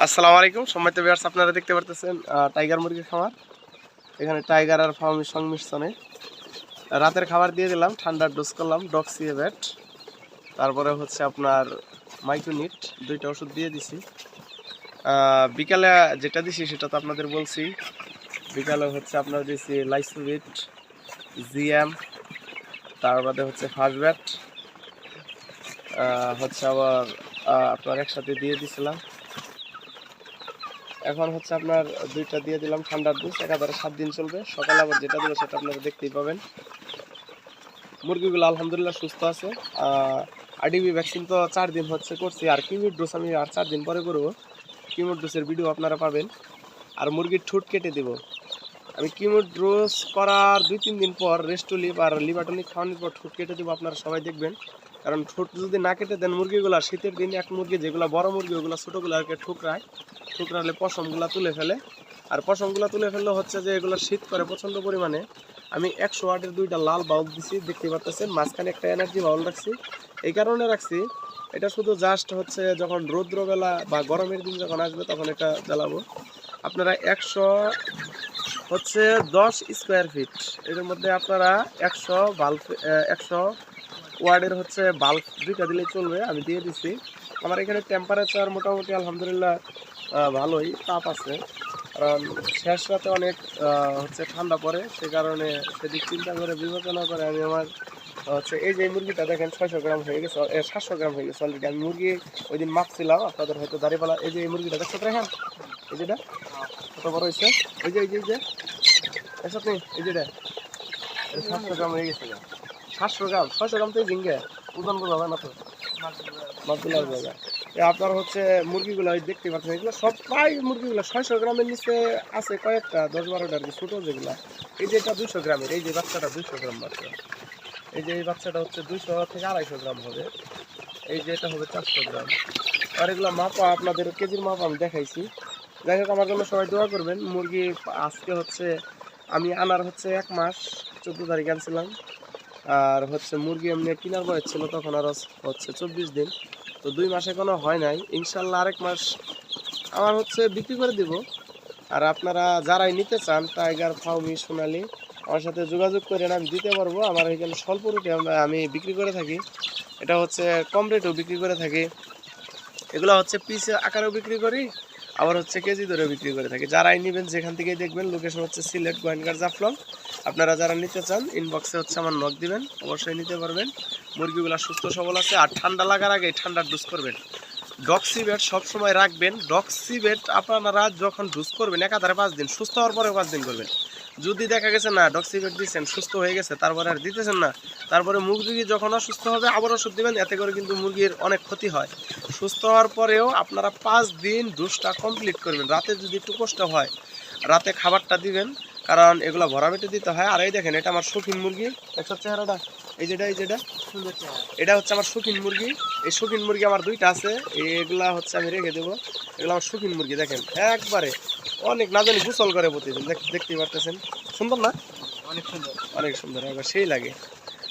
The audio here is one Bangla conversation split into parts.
আসসালামু আলাইকুম সম্মানিত ভিউয়ার্স, আপনারা দেখতে পারতেছেন টাইগার মুরগির খামার। এখানে টাইগার আর ফার্মের সংমিশ্রণে রাতের খাবার দিয়ে দিলাম, ঠান্ডার ডোজ করলাম ডক্সিভেট, তারপরে হচ্ছে আপনার মাইক্রোনিট, দুইটা ওষুধ দিয়ে দিছি। বিকালে যেটা দিছি সেটা তো আপনাদের বলছি। বিকালে হচ্ছে আপনার দিছি লাইসোভিট, জিএম, তার বাদে হচ্ছে ফার্স্টব্যাট, হচ্ছে আবার আপনার একসাথে দিয়ে দিছিলাম। এখন হচ্ছে আপনার দুইটা দিয়ে দিলাম ঠান্ডার ডোজ, একাধারে 7 দিন চলবে। সকালে আবার যেটা দেবো সেটা আপনারা দেখতেই পাবেন। মুরগিগুলো আলহামদুলিল্লাহ সুস্থ আছে। আরডিবি ভ্যাকসিন তো 4 দিন হচ্ছে করছি, আর কিমির ডোজ আমি আর 4 দিন পরে করবো। কিমির ডোজের ভিডিও আপনারা পাবেন। আর মুরগির ঠোঁট কেটে দেবো আমি। কিমির ডোজ করার 2-3 দিন পর রেস্টোলিপ আর লিভারটনিক খাওয়ানোর পর ঠোঁট কেটে দেবো, আপনারা সবাই দেখবেন। কারণ ঠোঁট যদি না কেটে দেন মুরগিগুলো শীতের দিন এক মুরগি যেগুলো বড় মুরগি ওগুলো ছোটোগুলোকে ঠুকরালে পশমগুলো তুলে ফেলে। আর পশমগুলো তুলে ফেললে হচ্ছে যে এগুলো শীত করে প্রচণ্ড পরিমাণে। আমি 100 ওয়াটের 2টা লাল বাল্ব দিছি, দেখতে পাচ্ছেন। মাঝখানে একটা এনার্জি বাল্ব রাখছি। এই কারণে রাখছি, এটা শুধু জাস্ট হচ্ছে যখন রৌদ্রবেলা বা গরমের দিন যখন আসবে তখন এটা জ্বালাবো। আপনারা 110 স্কোয়ার ফিট এর মধ্যে আপনারা 100 ওয়ার্ডের হচ্ছে বাল্ব 2টা দিলেই চলবে। আমি দিয়ে দিছি। আমার এখানে টেম্পারেচার মোটামুটি আলহামদুলিল্লাহ ভালোই তাপ আছে, কারণ শেষ রাতে অনেক হচ্ছে ঠান্ডা পড়ে। সে কারণে সেদিক চিন্তা করে বিবেচনা করে আমি আমার হচ্ছে এই যে মুরগিটা দেখেন 600 গ্রাম হয়ে গেছে, 700 গ্রাম হয়ে গেছে অলরেডি। আমি মুরগি ওই দিন মাপছিলাম, আপনাদের হয়তো দাঁড়িপালা। এই যে এই মুরগিটা দেখছো দেখেন, এই যেটা কত বড় হয়েছে, ওই যে এই যে আপনি এই যেটা 700 গ্রাম হয়ে গেছে। 700 গ্রাম 600 গ্রাম তো ঝিঙ্গে ওজন বোঝা না তো মাছগুলোর জায়গা। আপনার হচ্ছে মুরগিগুলো দেখতে পাচ্ছেন, এগুলো সব প্রায় মুরগিগুলো 600 গ্রামের নিচে আছে, কয়েকটা 10-12টা আর কি ছোটো যেগুলো। এই যে এটা 200 গ্রামের, এই যে বাচ্চাটা 200 গ্রাম বাচ্চা। এই যে এই বাচ্চাটা হচ্ছে 200 থেকে 250 গ্রাম হবে। এই যে এটা হবে 400 গ্রাম। আর এগুলো মাপা আপনাদের কেজির মাপ আমি দেখাইছি। যাই হোক, আমার জন্য সবাই দোয়া করবেন। মুরগি আজকে হচ্ছে আমি আনার হচ্ছে 1 মাস 14 তারিখ আনছিলাম। আর হচ্ছে মুরগি এমনি কেনার বয়স ছিল তখন আর হচ্ছে 24 দিন। তো 2 মাস এখনো হয় নাই। ইনশাল্লাহ আরেক মাস আমার হচ্ছে বিক্রি করে দিব। আর আপনারা যারাই নিতে চান টাইগার, ফাউমি, সোনালি, আমার সাথে যোগাযোগ করে আমি দিতে পারবো। আমার এখানে স্বল্প রেটে আমি বিক্রি করে থাকি। এটা হচ্ছে কম রেটেও বিক্রি করে থাকি। এগুলো হচ্ছে পিস আকারেও বিক্রি করি, আবার হচ্ছে কেজি ধরে বিক্রি করে থাকি। যারাই নেবেন যেখান থেকেই দেখবেন, লোকেশন হচ্ছে সিলেট, গোয়েনগার, জাফলং। আপনারা যারা নিতে চান ইনবক্সে হচ্ছে আমার নক দিবেন, অবশ্যই নিতে পারবেন। মুরগিগুলো সুস্থ সবল আছে। আর ঠান্ডা লাগার আগে ঠান্ডার ডোজ করবেন। ডক্সিভেট সবসময় রাখবেন। ডক্সিভেট আপনারা যখন ডোজ করবেন একাধারে 5 দিন, সুস্থ হওয়ার পরে 5 দিন করবেন। যদি দেখা গেছে না ডক্সিভেট দিচ্ছেন সুস্থ হয়ে গেছে, তারপরে আর দিতেছেন না, তারপরে মুরগি যখন অসুস্থ হবে আবার ওষুধ দিবেন, এতে করে কিন্তু মুরগির অনেক ক্ষতি হয়। সুস্থ হওয়ার পরেও আপনারা 5 দিন ডোজটা কমপ্লিট করবেন। রাতে যদি একটু কষ্ট হয় রাতে খাবারটা দিবেন, কারণ এগুলো ভরা পেটে দিতে হয়। আর এই দেখেন, এটা আমার শৌখিন মুরগি, দেখছো চেহারাটা, এই যেটা সুন্দর চেহারা। এটা হচ্ছে আমার শৌখিন মুরগি। এই শৌখিন মুরগি আমার 2টা আছে, এগুলা হচ্ছে আমি রেখে দেবো। এগুলো আমার শৌখিন মুরগি, দেখেন একবারে অনেক না জানি গোসল করে প্রতিদিন, দেখতেই পারতেছেন। সুন্দর না? অনেক সুন্দর, অনেক সুন্দর, একবার সেই লাগে।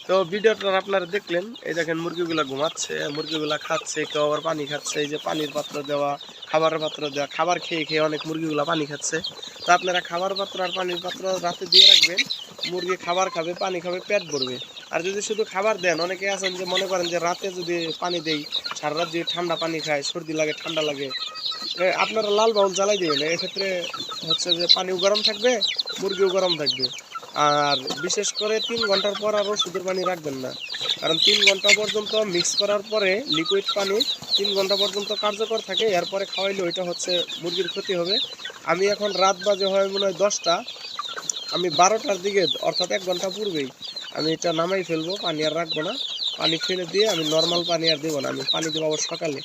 তো ভিডিওটা আপনারা দেখলেন। এই দেখেন মুরগিগুলা ঘুমাচ্ছে, মুরগিগুলা খাচ্ছে, কেউ আবার পানি খাচ্ছে। এই যে পানির পাত্র দেওয়া, খাবারের পাত্র দেওয়া, খাবার খেয়ে খেয়ে অনেক মুরগিগুলা পানি খাচ্ছে। তো আপনারা খাবার পাত্র আর পানির পাত্র রাতে দিয়ে রাখবেন। মুরগি খাবার খাবে, পানি খাবে, পেট ভরবে। আর যদি শুধু খাবার দেন, অনেকে আছেন যে মনে করেন যে রাতে যদি পানি দেই, সারা রাত যদি ঠান্ডা পানি খায়, সর্দি লাগে, ঠান্ডা লাগে, আপনারা লাল বাউল জ্বালাই দেবেন। এক্ষেত্রে হচ্ছে যে পানিও গরম থাকবে, মুরগিও গরম থাকবে। আর বিশেষ করে 3 ঘন্টার পর আর ওষুধের পানি রাখবেন না, কারণ 3 ঘন্টা পর্যন্ত মিক্স করার পরে লিকুইড পানি 3 ঘন্টা পর্যন্ত কার্যকর থাকে। এরপরে খাওয়াইলে ওইটা হচ্ছে মুরগির ক্ষতি হবে। আমি এখন রাত বাজে হয় মনে হয় 10টা, আমি 12টার দিকে অর্থাৎ 1 ঘন্টা পূর্বেই আমি এটা নামাই ফেলবো, পানি আর রাখবো না। পানি ফেলে দিয়ে আমি নর্মাল পানি আর দেবো না, আমি পানি দেবো আবার সকালে,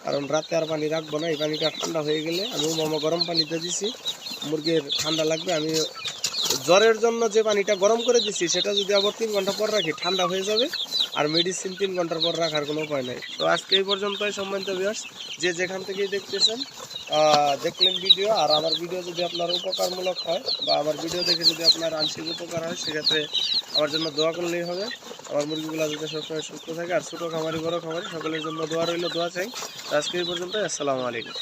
কারণ রাতে আর পানি রাখবো না। এই পানিটা ঠান্ডা হয়ে গেলে আমি গরম পানিতে দিছি, মুরগির ঠান্ডা লাগবে। আমি জ্বরের জন্য যে পানিটা গরম করে দিচ্ছি সেটা যদি আবার 3 ঘন্টা পর রাখি ঠান্ডা হয়ে যাবে, আর মেডিসিন 3 ঘন্টার পর রাখার কোনো উপায় নাই। তো আজকে এই পর্যন্তই সম্মানিত ভিউয়ার্স, যে যেখান থেকেই দেখতেছেন দেখলেন ভিডিও। আর আমার ভিডিও যদি আপনার উপকারমূলক হয় বা আমার ভিডিও দেখে যদি আপনার আংশিক উপকার হয়, সেক্ষেত্রে আমার জন্য দোয়া করলেই হবে। আমার মুরগিগুলো যাতে সবসময় সুস্থ থাকে। আর ছোটো খামারি বড়ো খামারি সকলের জন্য দোয়া রইল, দোয়া চাই। আজকে এই পর্যন্তই। আসসালামু আলাইকুম।